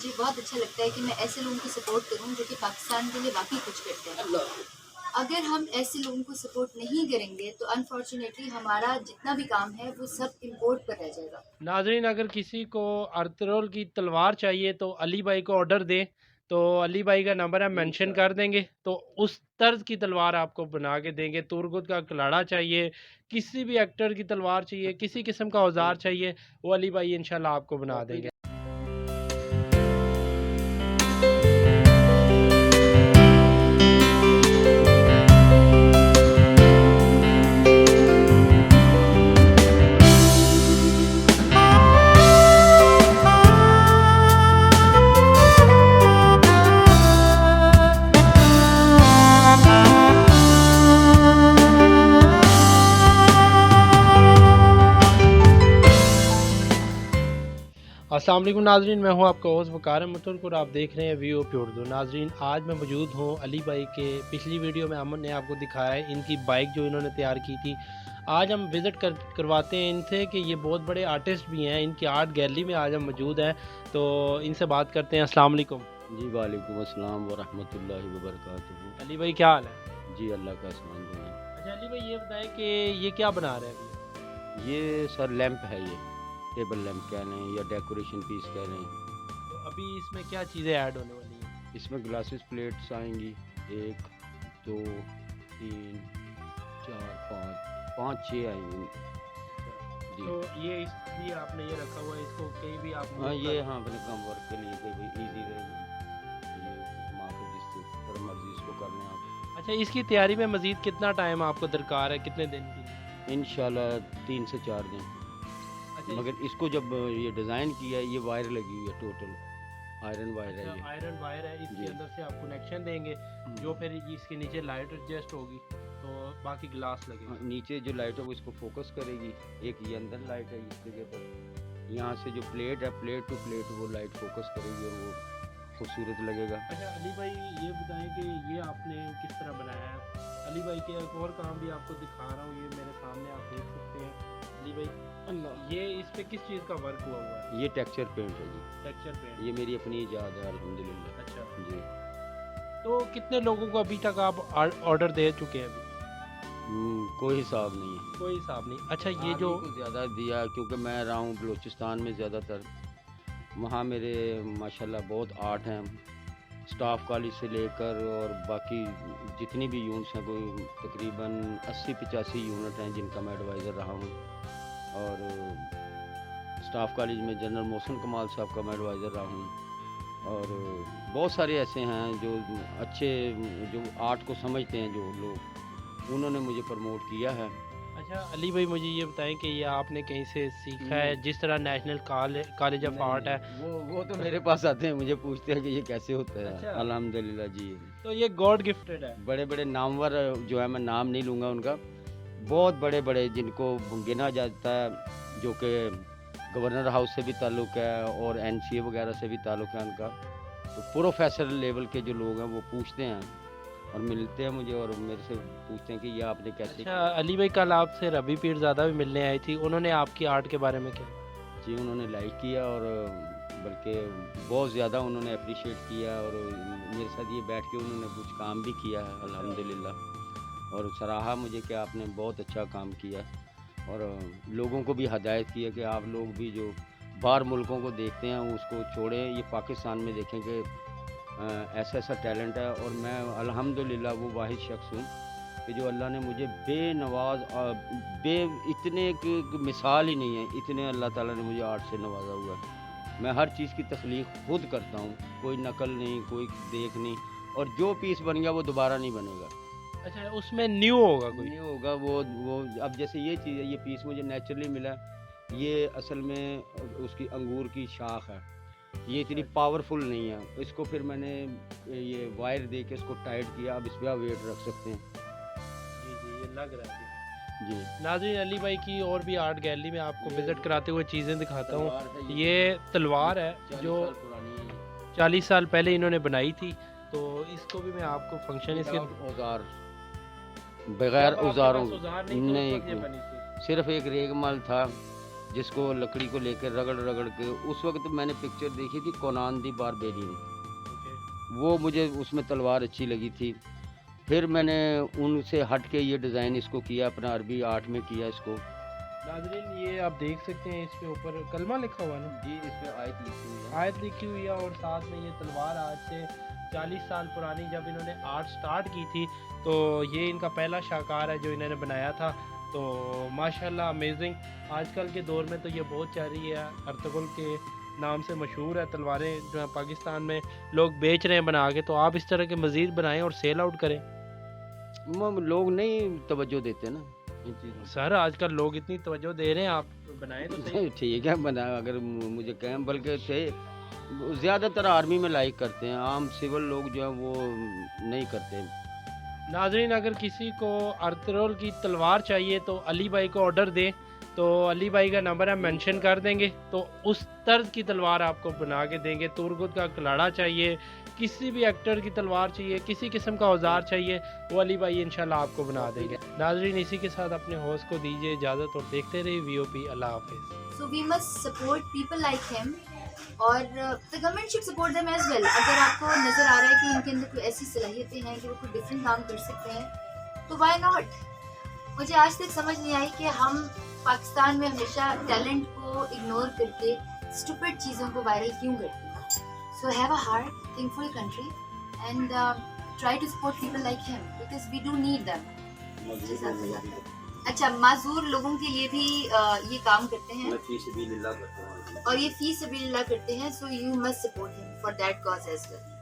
मुझे बहुत अच्छा लगता है कि मैं ऐसे लोगों को सपोर्ट करूं जो कि पाकिस्तान के लिए वाकई कुछ करते हैं। अगर हम ऐसे लोगों को सपोर्ट नहीं करेंगे तो अनफॉर्चुनेटली हमारा जितना भी काम है वो सब इम्पोर्ट पर रह जाएगा। नाजरीन, अगर किसी को अर्तुगरुल की तलवार चाहिए तो अली भाई को ऑर्डर दें। तो अली भाई का नंबर हम मेंशन कर देंगे, तो उस तर्ज की तलवार आपको बना के देंगे। तुरगुत का कलाड़ा चाहिए, किसी भी एक्टर की तलवार चाहिए, किसी किस्म का औजार चाहिए, वो अली भाई इंशाल्लाह आपको बना देंगे। अस्सलाम वालेकुम नाजरीन, मैं हूं आपका होस्ट वकार मुतुर्क और आप देख रहे हैं व्यू ऑफ उर्दू। नाजरीन, आज मैं मौजूद हूं अली भाई के। पिछली वीडियो में अमन ने आपको दिखाया है इनकी बाइक जो इन्होंने तैयार की थी। आज हम विज़िट करवाते हैं इनसे कि ये बहुत बड़े आर्टिस्ट भी हैं। इनकी आर्ट गैलरी में आज हम मौजूद हैं, तो इनसे बात करते हैं। अस्सलाम वालेकुम। जी वालेकुम अस्सलाम व रहमतुल्लाहि व बरकातुहू। अली भाई क्या हाल है? जी अल्लाह का एहसान है। अच्छा अली भाई, ये बताएं कि ये क्या बना रहे हैं अभी? ये सर लैंप है, ये टेबल लैंप कह लें या डेकोरेशन पीस कह लें। तो अभी इसमें क्या चीज़ें ऐड होने वाली हैं? इसमें ग्लासेस प्लेट्स आएंगी, 1 2 3 4 5 5 6 आएंगी जी। तो ये इसलिए आपने ये रखा हुआ है, इसको कहीं भी आप हाँ ये हाँ अपने कम वर्क के लिए कि भाई ईजी रहेगी, ये घुमा के जिस तरह मर्जी इसको कर लें आप। अच्छा, इसकी तैयारी में मज़ीद कितना टाइम आपको दरकार है, कितने दिन की? इंशाल्लाह 3 से 4 दिन। अच्छा, मगर इसको जब ये डिज़ाइन किया है, ये वायर लगी हुई है, टोटल आयरन वायर है ये। आयरन वायर है, इसके जी। अंदर से आप कनेक्शन देंगे जो फिर इसके नीचे लाइट एडजस्ट होगी, तो बाकी ग्लास लगेगा। नीचे जो लाइट है वो इसको फोकस करेगी। एक ये अंदर लाइट है इस जगह पर, यहाँ से जो प्लेट है, प्लेट टू प्लेट वो लाइट फोकस करेगी और वो खूबसूरत लगेगा। अच्छा अली भाई, ये बताएं कि ये आपने किस तरह बनाया है? अली भाई के एक और काम भी आपको दिखा रहा हूँ, ये मेरे सामने आप देख सकते हैं। अली भाई, ये इस पे किस चीज़ का वर्क हुआ हुआ है? ये टेक्सचर पेंट है जी। Texture paint. ये मेरी अपनी ईजाद है अल्हम्दुलिल्लाह। अच्छा, जी। तो कितने लोगों को अभी तक आप ऑर्डर दे चुके हैं अभी? कोई हिसाब नहीं है। कोई हिसाब नहीं। अच्छा, ये आदमी जो को ज़्यादा दिया क्योंकि मैं रहा हूँ बलूचिस्तान में ज़्यादातर, वहाँ मेरे माशाल्लाह बहुत आर्ट हैं। स्टाफ कॉलेज से लेकर और बाकी जितनी भी यूनिट्स हैं, कोई तकरीबन 80-85 यूनिट हैं जिनका मैं एडवाइज़र रहा हूँ। और स्टाफ कॉलेज में जनरल मोहसिन कमाल साहब का मैं एडवाइज़र रहा हूँ। और बहुत सारे ऐसे हैं जो अच्छे, जो आर्ट को समझते हैं, जो लोग, उन्होंने मुझे प्रमोट किया है। अच्छा अली भाई, मुझे ये बताएं कि ये आपने कहीं से सीखा है? जिस तरह नेशनल कॉलेज ऑफ आर्ट है, वो तो मेरे पास आते हैं, मुझे पूछते हैं कि ये कैसे होता है। अच्छा। अल्हम्दुलिल्लाह जी। तो ये गॉड गिफ्टेड है। बड़े बड़े नामवर जो है, मैं नाम नहीं लूँगा उनका, बहुत बड़े बड़े जिनको गिना जाता है, जो कि गवर्नर हाउस से भी ताल्लुक़ है और NCA वगैरह से भी ताल्लुक़ है उनका। तो प्रोफेसर लेवल के जो लोग हैं वो पूछते हैं और मिलते हैं मुझे और मेरे से पूछते हैं कि ये आपने कैसे अच्छा अली भाई, कल आपसे रबी पीरज़ादा भी मिलने आई थी, उन्होंने आपकी आर्ट के बारे में क्या? जी, उन्होंने लाइक किया और बल्कि बहुत ज़्यादा उन्होंने अप्रिशिएट किया और मेरे साथ ये बैठ के उन्होंने कुछ काम भी किया है अल्हम्दुलिल्लाह। और सराहा मुझे कि आपने बहुत अच्छा काम किया और लोगों को भी हदायत किया कि आप लोग भी जो बाहर मुल्कों को देखते हैं उसको छोड़ें, ये पाकिस्तान में देखें कि ऐसा ऐसा टैलेंट है। और मैं अल्हम्दुलिल्लाह वो वाहिद शख्स हूँ कि जो अल्लाह ने मुझे बेनवाज इतने की मिसाल ही नहीं है, इतने अल्लाह ताला ने मुझे आर्ट से नवाजा हुआ है। मैं हर चीज़ की तख्लीक खुद करता हूँ, कोई नकल नहीं, कोई देख नहीं, और जो पीस बन गया वो दोबारा नहीं बनेगा। अच्छा, उसमें न्यू होगा कोई? नहीं होगा वो अब जैसे ये चीज़ है, ये पीस मुझे नेचुरली मिला, ये असल में उसकी अंगूर की शाख है, ये इतनी पावरफुल नहीं है। इसको फिर मैंने ये वायर दे के इसको टाइट किया, अब इस पर आप वेट रख सकते हैं। जी जी, ये लग रहा है जी। नाज़रीन, अली भाई की और भी आर्ट गैलरी में आपको विज़िट कराते हुए चीज़ें दिखाता हूँ। तलवार है ये तलवार है 40 जो साल पुरानी है। 40 साल पहले इन्होंने बनाई थी, तो इसको भी मैं आपको फंक्शन इसके औजार, बगैर जब आपके औजारों पास औजार नहीं तो उस वक्त ये नहीं, बनी थी। सिर्फ एक रेगमाल था जिसको लकड़ी को लेकर रगड़ रगड़ के, उस वक्त मैंने पिक्चर देखी थी कोनान दी बारबेरियन, वो मुझे उसमें तलवार अच्छी लगी थी। फिर मैंने उनसे हट के ये डिज़ाइन इसको किया, अपना अरबी आर्ट में किया इसको। नाज़रीन ये आप देख सकते हैं इसके ऊपर कलमा लिखा हुआ है ना जी, इस पर आयत लिखी हुई है। आयत लिखी हुई है और साथ में ये तलवार आज से 40 साल पुरानी, जब इन्होंने आर्ट स्टार्ट की थी तो ये इनका पहला शाहकार है जो इन्होंने बनाया था। तो माशाल्लाह अमेजिंग। आजकल के दौर में तो ये बहुत चल रही है, अर्तुगरुल के नाम से मशहूर है तलवारें जो है पाकिस्तान में लोग बेच रहे हैं बना के। तो आप इस तरह के मज़ीद बनाएं और सेल आउट करें। लोग नहीं तवज्जो देते ना इन चीज़ों सर आजकल लोग इतनी तवज्जो दे रहे हैं, आप बनाएं तो सही। ठीक है, बना अगर मुझे कहें, बल्कि थे ज़्यादातर आर्मी में लाइक करते हैं, आम सिविल लोग जो है वो नहीं करते। नाजरीन अगर किसी को अर्तुगरुल की तलवार चाहिए तो अली भाई को ऑर्डर दें, तो अली भाई का नंबर हम मेंशन कर देंगे, तो उस तर्ज की तलवार आपको बना के देंगे। तुरगुत का कलाड़ा चाहिए, किसी भी एक्टर की तलवार चाहिए, किसी किस्म का औजार चाहिए, वो अली भाई इंशाल्लाह आपको बना देंगे। नाजरीन इसी के साथ अपने होस्ट को दीजिए इजाज़त और देखते रहिए VOP। अल्लाह हाफिज़। So we must support people like him, और the government should support them as well। अगर आपको नज़र आ रहा है कि उनके अंदर कोई ऐसी सलाहियतें हैं कि वो कोई डिफरेंट काम कर सकते हैं, तो वाई नॉट। मुझे आज तक समझ नहीं आई कि हम पाकिस्तान में हमेशा टैलेंट को इग्नोर करके स्टूपिड चीज़ों को वायरल क्यों करते हैं। So have a heart, thankful country and try to support people like him because we do need them. अच्छा, माजूर लोगों के लिए भी ये काम करते हैं और ये फी सबीलिल्लाह करते हैं, so you must support him for that cause as well.